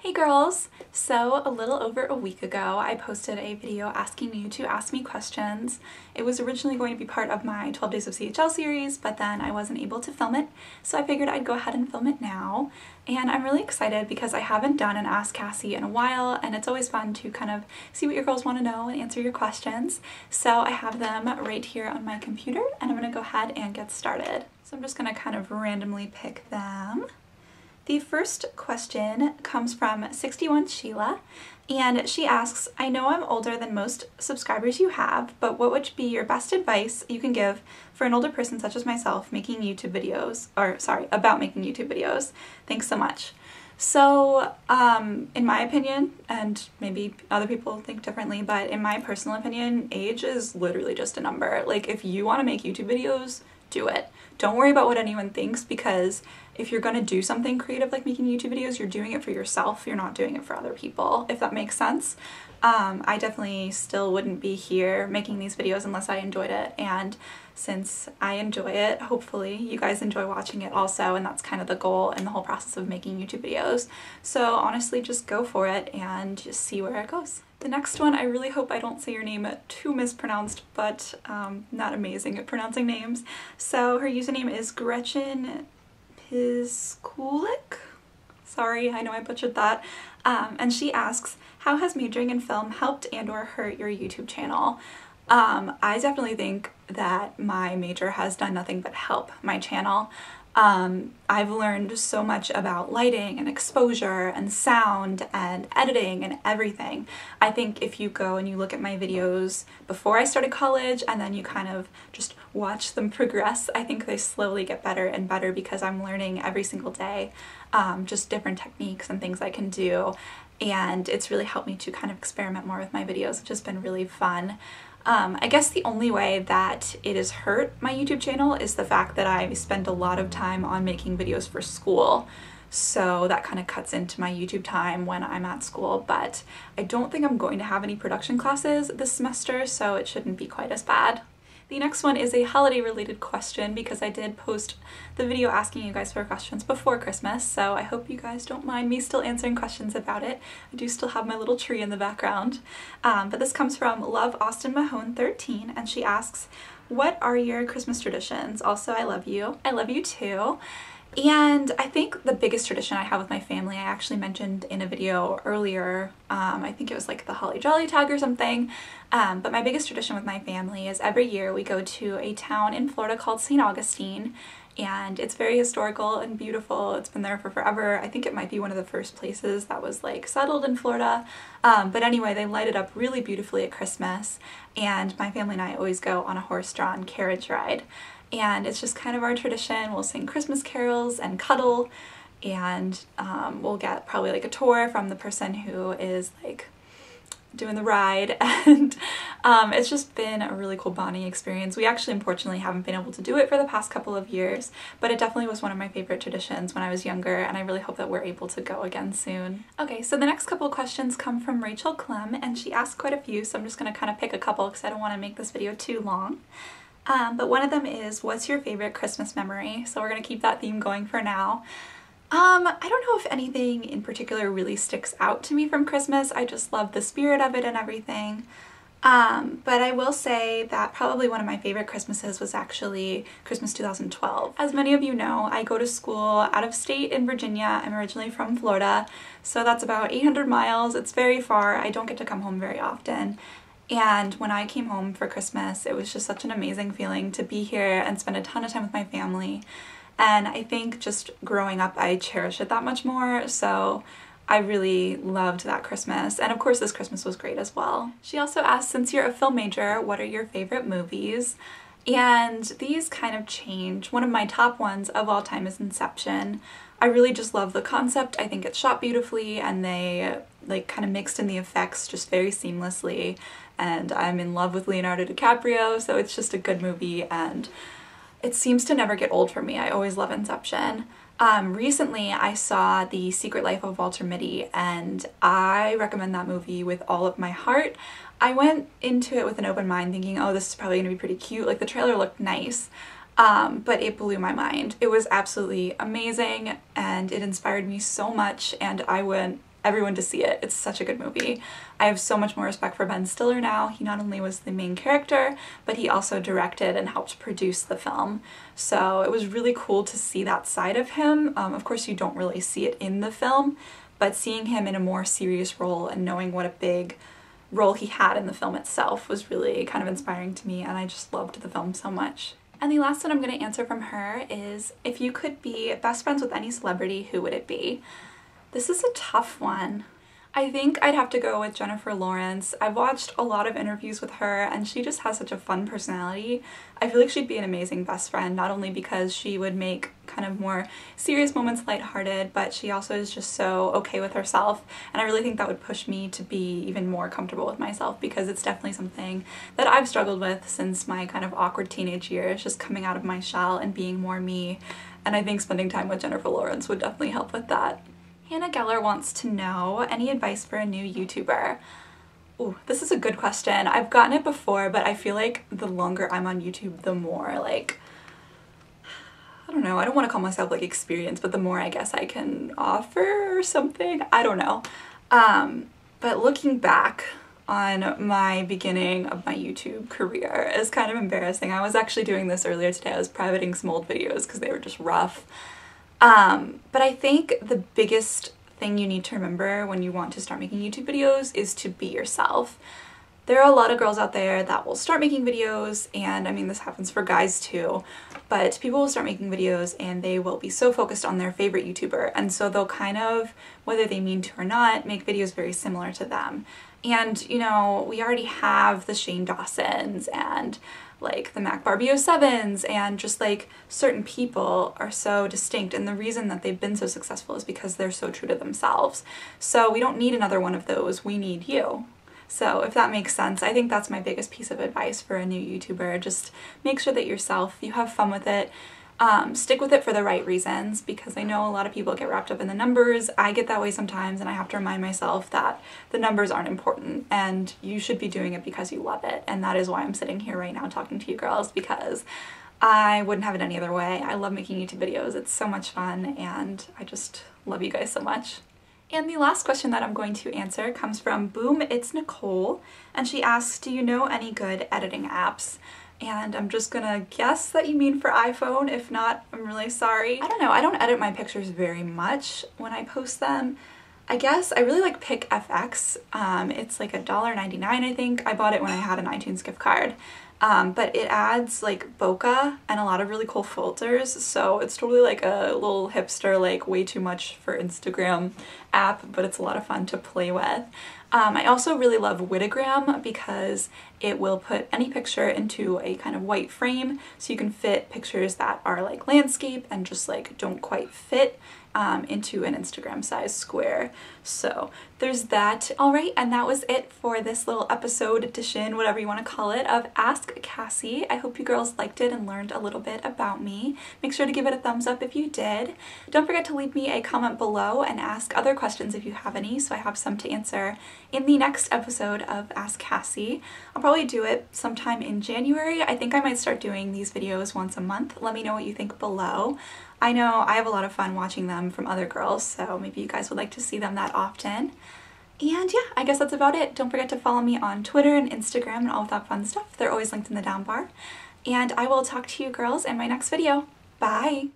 Hey girls! So a little over a week ago I posted a video asking you to ask me questions. It was originally going to be part of my 12 Days of CHL series, but then I wasn't able to film it, so I figured I'd go ahead and film it now. And I'm really excited because I haven't done an Ask Cassie in a while, and it's always fun to kind of see what your girls want to know and answer your questions. So I have them right here on my computer, and I'm going to go ahead and get started. So I'm just going to kind of randomly pick them. The first question comes from 61 Sheila, and she asks, I know I'm older than most subscribers you have, but what would be your best advice you can give for an older person such as myself making YouTube videos, about making YouTube videos? Thanks so much. So, in my opinion, and maybe other people think differently, but in my personal opinion, age is literally just a number. Like, if you want to make YouTube videos, do it. Don't worry about what anyone thinks, because if you're going to do something creative like making YouTube videos, you're doing it for yourself. You're not doing it for other people, if that makes sense. I definitely still wouldn't be here making these videos unless I enjoyed it, and since I enjoy it, hopefully you guys enjoy watching it also, and that's kind of the goal in the whole process of making YouTube videos. So honestly, just go for it and just see where it goes. The next one, I really hope I don't say your name too mispronounced, but not amazing at pronouncing names. So her username is Gretchen Piskulik. Sorry, I know I butchered that. And she asks, how has majoring in film helped and or hurt your YouTube channel? I definitely think that my major has done nothing but help my channel. I've learned so much about lighting and exposure and sound and editing and everything. I think if you go and you look at my videos before I started college and then you kind of just watch them progress, I think they slowly get better and better because I'm learning every single day, just different techniques and things I can do. And it's really helped me to kind of experiment more with my videos, which has been really fun. I guess the only way that it has hurt my YouTube channel is the fact that I spend a lot of time on making videos for school. So that kind of cuts into my YouTube time when I'm at school, but I don't think I'm going to have any production classes this semester, so it shouldn't be quite as bad. The next one is a holiday related question because I did post the video asking you guys for questions before Christmas, so I hope you guys don't mind me still answering questions about it. I do still have my little tree in the background. But this comes from Love Austin Mahone 13, and she asks, what are your Christmas traditions? Also, I love you. I love you too. And I think the biggest tradition I have with my family, I actually mentioned in a video earlier, I think it was like the Holly Jolly tag or something, but my biggest tradition with my family is every year we go to a town in Florida called St. Augustine, and it's very historical and beautiful. It's been there for forever. I think it might be one of the first places that was like settled in Florida, but anyway, they light it up really beautifully at Christmas, and my family and I always go on a horse-drawn carriage ride. And it's just kind of our tradition. We'll sing Christmas carols and cuddle, and we'll get probably like a tour from the person who is like doing the ride, and it's just been a really cool bonding experience. We actually unfortunately haven't been able to do it for the past couple of years, but it definitely was one of my favorite traditions when I was younger, and I really hope that we're able to go again soon. Okay, so the next couple of questions come from Rachel Clem, and she asked quite a few, so I'm just going to kind of pick a couple because I don't want to make this video too long. But one of them is, what's your favorite Christmas memory? So we're going to keep that theme going for now. I don't know if anything in particular really sticks out to me from Christmas. I just love the spirit of it and everything. But I will say that probably one of my favorite Christmases was actually Christmas 2012. As many of you know, I go to school out of state in Virginia. I'm originally from Florida, so that's about 800 miles. It's very far. I don't get to come home very often. And when I came home for Christmas, it was just such an amazing feeling to be here and spend a ton of time with my family. And I think just growing up, I cherish it that much more. So I really loved that Christmas. And of course, this Christmas was great as well. She also asked, since you're a film major, what are your favorite movies? And these kind of change. One of my top ones of all time is Inception. I really just love the concept. I think it's shot beautifully, and they like kind of mixed in the effects just very seamlessly. And I'm in love with Leonardo DiCaprio, so it's just a good movie, and it seems to never get old for me. I always love Inception. Recently I saw The Secret Life of Walter Mitty, and I recommend that movie with all of my heart. I went into it with an open mind thinking, oh, this is probably gonna be pretty cute. Like, the trailer looked nice. But it blew my mind. It was absolutely amazing, and it inspired me so much, and I went everyone to see it. It's such a good movie. I have so much more respect for Ben Stiller now. He not only was the main character, but he also directed and helped produce the film. So it was really cool to see that side of him. Of course, you don't really see it in the film, but seeing him in a more serious role and knowing what a big role he had in the film itself was really kind of inspiring to me, and I just loved the film so much. And the last one I'm going to answer from her is, if you could be best friends with any celebrity, who would it be? This is a tough one. I think I'd have to go with Jennifer Lawrence. I've watched a lot of interviews with her and she just has such a fun personality. I feel like she'd be an amazing best friend, not only because she would make kind of more serious moments lighthearted, but she also is just so okay with herself, and I really think that would push me to be even more comfortable with myself, because it's definitely something that I've struggled with since my kind of awkward teenage years, just coming out of my shell and being more me, and I think spending time with Jennifer Lawrence would definitely help with that. Hannah Geller wants to know, any advice for a new YouTuber? Ooh, this is a good question. I've gotten it before, but I feel like the longer I'm on YouTube, the more like, I don't know, I don't want to call myself like experienced, but the more I guess I can offer or something. I don't know. But looking back on my beginning of my YouTube career is kind of embarrassing. I was actually doing this earlier today. I was privating some old videos because they were just rough. But I think the biggest thing you need to remember when you want to start making YouTube videos is to be yourself. There are a lot of girls out there that will start making videos, and I mean this happens for guys too, but people will start making videos and they will be so focused on their favorite YouTuber, and so they'll kind of, whether they mean to or not, make videos very similar to them. And you know, we already have the Shane Dawsons and like the Mac Barbie 07s, and just like certain people are so distinct, and the reason that they've been so successful is because they're so true to themselves. So we don't need another one of those, we need you. So if that makes sense, I think that's my biggest piece of advice for a new YouTuber. Just make sure that yourself, you have fun with it. Stick with it for the right reasons, because I know a lot of people get wrapped up in the numbers. I get that way sometimes, and I have to remind myself that the numbers aren't important and you should be doing it because you love it. And that is why I'm sitting here right now talking to you girls, because I wouldn't have it any other way. I love making YouTube videos. It's so much fun, and I just love you guys so much. And the last question that I'm going to answer comes from Boom It's Nicole, and she asks, do you know any good editing apps? And I'm just gonna guess that you mean for iPhone. If not, I'm really sorry. I don't know, I don't edit my pictures very much when I post them. I guess I really like PicFX. It's like $1.99, I think. I bought it when I had an iTunes gift card. But it adds like bokeh and a lot of really cool filters, so it's totally like a little hipster, like way too much for Instagram app, but it's a lot of fun to play with. I also really love Witagram because it will put any picture into a kind of white frame, so you can fit pictures that are like landscape and just like don't quite fit into an Instagram size square. So there's that. Alright, and that was it for this little episode edition, whatever you want to call it, of Ask Cassie. I hope you girls liked it and learned a little bit about me. Make sure to give it a thumbs up if you did. Don't forget to leave me a comment below and ask other questions if you have any, so I have some to answer in the next episode of Ask Cassie. I'll probably do it sometime in January. I think I might start doing these videos once a month. Let me know what you think below. I know I have a lot of fun watching them from other girls, so maybe you guys would like to see them that often. And yeah, I guess that's about it. Don't forget to follow me on Twitter and Instagram and all of that fun stuff. They're always linked in the down bar. And I will talk to you girls in my next video. Bye!